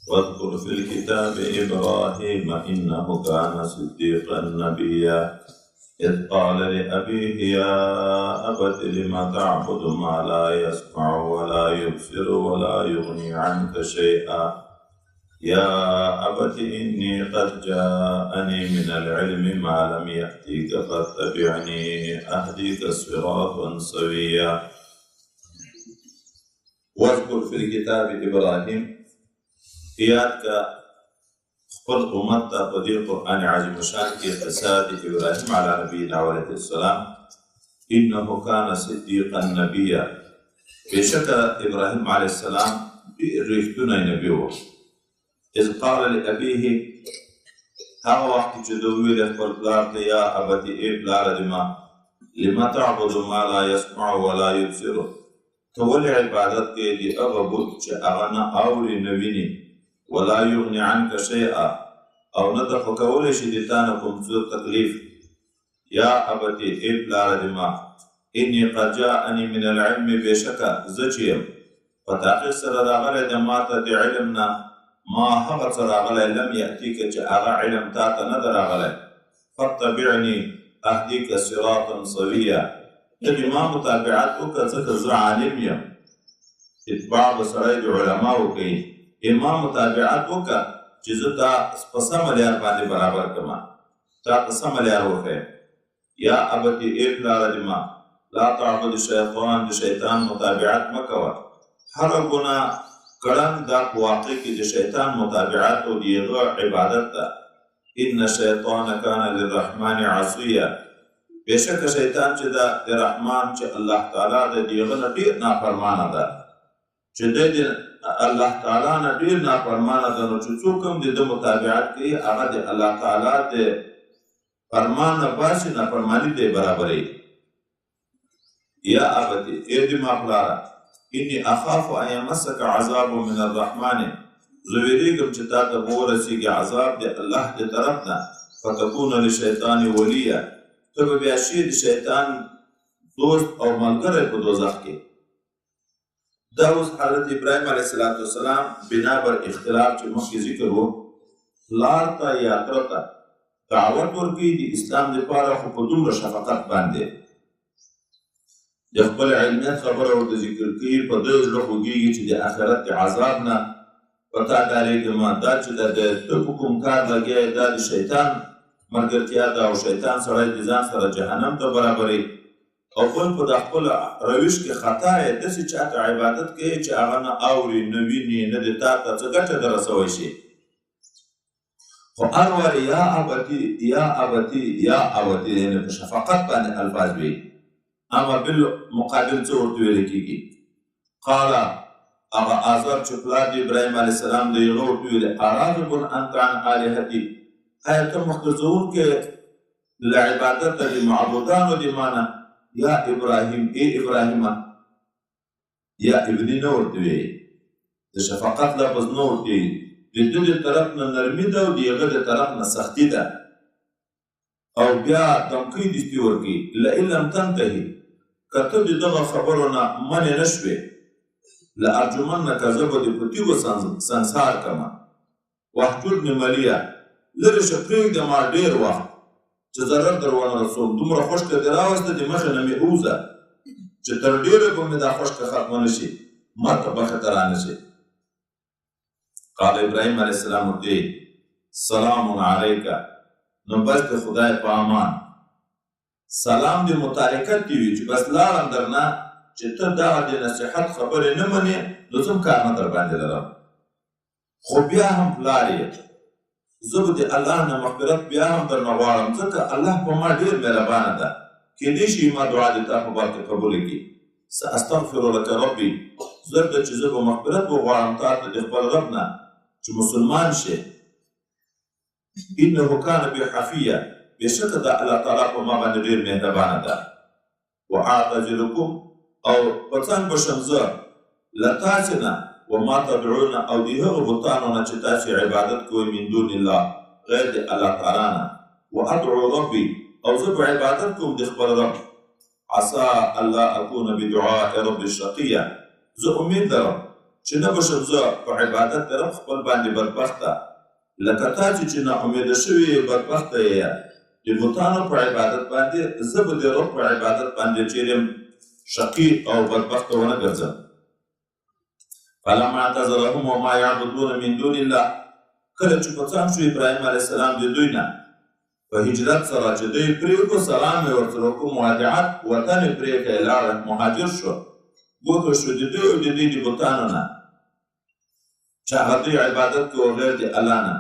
واذكر في الكتاب إبراهيم إنه كان صديقا نبيا إذ قال لأبيه يا أبت لم تعبد ما لا يسمع ولا يبصر ولا يغني عنك شيئا يا أبت إني قد جاءني من العلم ما لم يأتيك فاتبعني أهديك صراطا سويا. واذكر في الكتاب إبراهيم یاد کا خپل امت ته په دې قرآن عظیم شان کې قصه د ابراهیم علیه نبینا علیه السلام انه کان صدیقا نبیا. بېشکه ابراهیم علیه السلام ډېر رښتونی نبي و. اذ قال لابیه هغه وخت چې ده وویل خپل پلار ته یا ابتې ای پلاره د ما لم تعبد ما لا يسمع ولا يبصر ته ولې عبادت کوې د هغه بت چې هغه نه اوري نه ویني ولا یغني عنك شیئا او نه ته خو کولی شي د تا نه کوم څه تکلیف. یا ابتې ای پلاره د ما اني قد جاءني من العلم بېشکه زه چې یم په تحقیق سره راغلی د ما ته د علم نه ما هغه څه راغلی لم یأتیکه چې هغه علم تا ته نه ده راغلی فاتبعنی اهدیک صراطا سویا. ته د ما متابعت وکړه ځکه زه عالم یم. اتباع به سړی د علماو کوي. ما متابعت وکړه چې زه تا په سمه لار باندې برابر کړم، تا ته سمه لار وښیم. یا ابتې ای پلاره د ما لا تعبد شیطان د شیطان متابعت مه کوه. هره ګناه کړن دا په واقع کې د شیطان متابعت او د هغه عبادت ده. ان الشیطان کان للرحمن عصیا. بېشکه شیطان چې ده د رحمان چې الله تعالی د هغه نه ډېر نافرمانه ده، چې دی د الله تعالی نه ډېر نافرمانه ده. نو چې څوک هم د ده متابعت کوي هغه د الله تعالی د فرمان نه باسي، نافرماني دی برابروي. یا ابتې ای د ما پلاره اني اخاف ان یمسک عذاب من الرحمن زه ویرېږم چې تا ته به ورسېږي عذاب د الله د طرف نه فتکون لشیطان ولیا ته به بیا شي د شیطان دوست او ملګری په دوزخ کې. دا اوس حضرت ابراهیم علیه السلام بنا بر اختلاف چې مخکې ذکر و لار ته یا تره ته دعوت ورکوي د اسلام دپاره، خو په دومره شفقت باندې د خپل علمیت خبره ورته ذکر کوي. په ده زړه خوږېږي چې د آخرت د عذاب نه په تا ډارېږم. دا چې د ته په کوم کار لګیا یې دا د شیطان ملګرتیا ده او شیطان سړی د ځان سره جهنم ته برابروي. او بل په د خپل روش کې خطا یې داسې چاته عبادت کوي چې هغه نه اوري نه ویني نه د تا ته څه ګټه در رسوی شي. خو هر وارې یا ابتې یا ابتې یا ابتې یعنې په شفقت باندې الفاظ وي. اما بالمقابل څه ورته ویل کېږي؟ قال هغه آزر چې پلار د ابراهیم علیه السلام د هغه ورته ویل اراغب انت عن آلهتي آیا ته مخکې له عبادته د معبودانو د ما نه یا ابراهیم ای ابراهیمه یا ابني نه ورته ویل، د شفقت لفظ نه ورته ویل. د ده د طرف نه نرمي ده او د هغه د طرف نه سختي ده. او بیا دمکۍ دستي ورکوي لئن لم تنتهي که ته د دغه خبرو نه منې نه شوې لارجمنک زه به دې په تیږو سنګسار کړمه. واهجرني ملیه لرې شه پرېږده ما ډېر وخت چې ضرر در ونه رسوم. دومره خوشکه دې راوسته د مخې نه مې ووځه چې تر ډېره به مې دا خوشکه ختمه نه شي، مرګ ته مخې ته رانه شي. قال ابراهیم علیه السلام ورته سلام علیکه نو بس د خدای په امان. سلام د متارکت دی وي چې بس لاړم در نه چې ته دغه د نصیحت خبرې نه منې نو څه کار نه در باندې لرم. خو بیا هم پلار یې زه به د الله نه مغفرت بیا هم در نه غواړم ځکه الله په ما ډېر مهربانه ده. کېدای شي ما دعا د تا په باب کې قبوله کړي. ساستغفر لک ربي زر ده چې زه به مغفرت وغواړم تا ته د خپل رب نه چې مسلمان شي. انه کان بی حفیه بېشکه د الله تعالی په ما باندې ډېر مهربانه ده. واعتذرکم او په څنګ به شم زه له تاسې نه وما تدعون او د هغو بتانو نه چې تاسې عبادت کوئ من دون الله غیر د الله تعالی نه. وادعو ربي او زه به عبادت کوم د خپل رب. عسى الله اكون بدعاء رب الشقیه زه امید لرم چې نه بشم زه په عبادت طرف خپل باندې بدبخته لکه تا چې نا امیده شوي بدبخته یې د بوتانو په عبادت باندې زه به د رب په عبادت باندې چیرې شقي او بدبخته ونه ګرځم. فلما اعتزلهم وما يعبدون من دون الله کله چې په څنګ شو ابراهیم علیه السلام د دوی نه په هجرت سره چې دوی پرېږدو سلام یې ورسره وکړو موادعت وطن یې پرېښی لاړه مهاجر شو ګوښه شو د دوی او د دوی د بوتانو نه چې هغه دوی عبادت کوي غیر د الله نه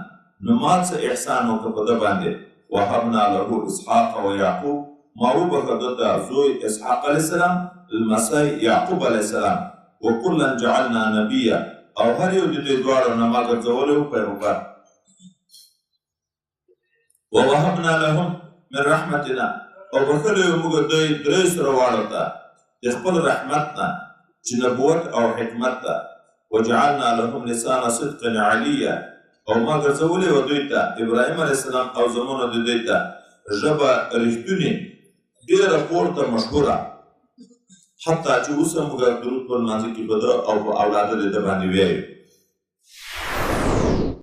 نو ما څه احسان وکړه په ده باندې وهبنا له اسحاق و یعقوب ما وبخښه ده ته زوی اسحاق علیه السلام لمسی یعقوب علیه السلام وکلا جعلنا نبیا او هر یو د دوی دواړو نه ما ګرځولی و پیغمبر ووهبنا لهم من رحمتنا او بخلی یو موږ دوی درې سره واړو ته د خپل رحمت نه چې نبوت او حکمت ته وجعلنا لهم لسان صدق علیا او ما ګرځولی و دوی ته ابراهیم علیه السلام او زمونو د دوی ته ژبه رښتونې ډېره پورته مشهوره حتی چې اوس هم موږ درود په لمانځه کې په ده او په اولاده د ده باندې ویایو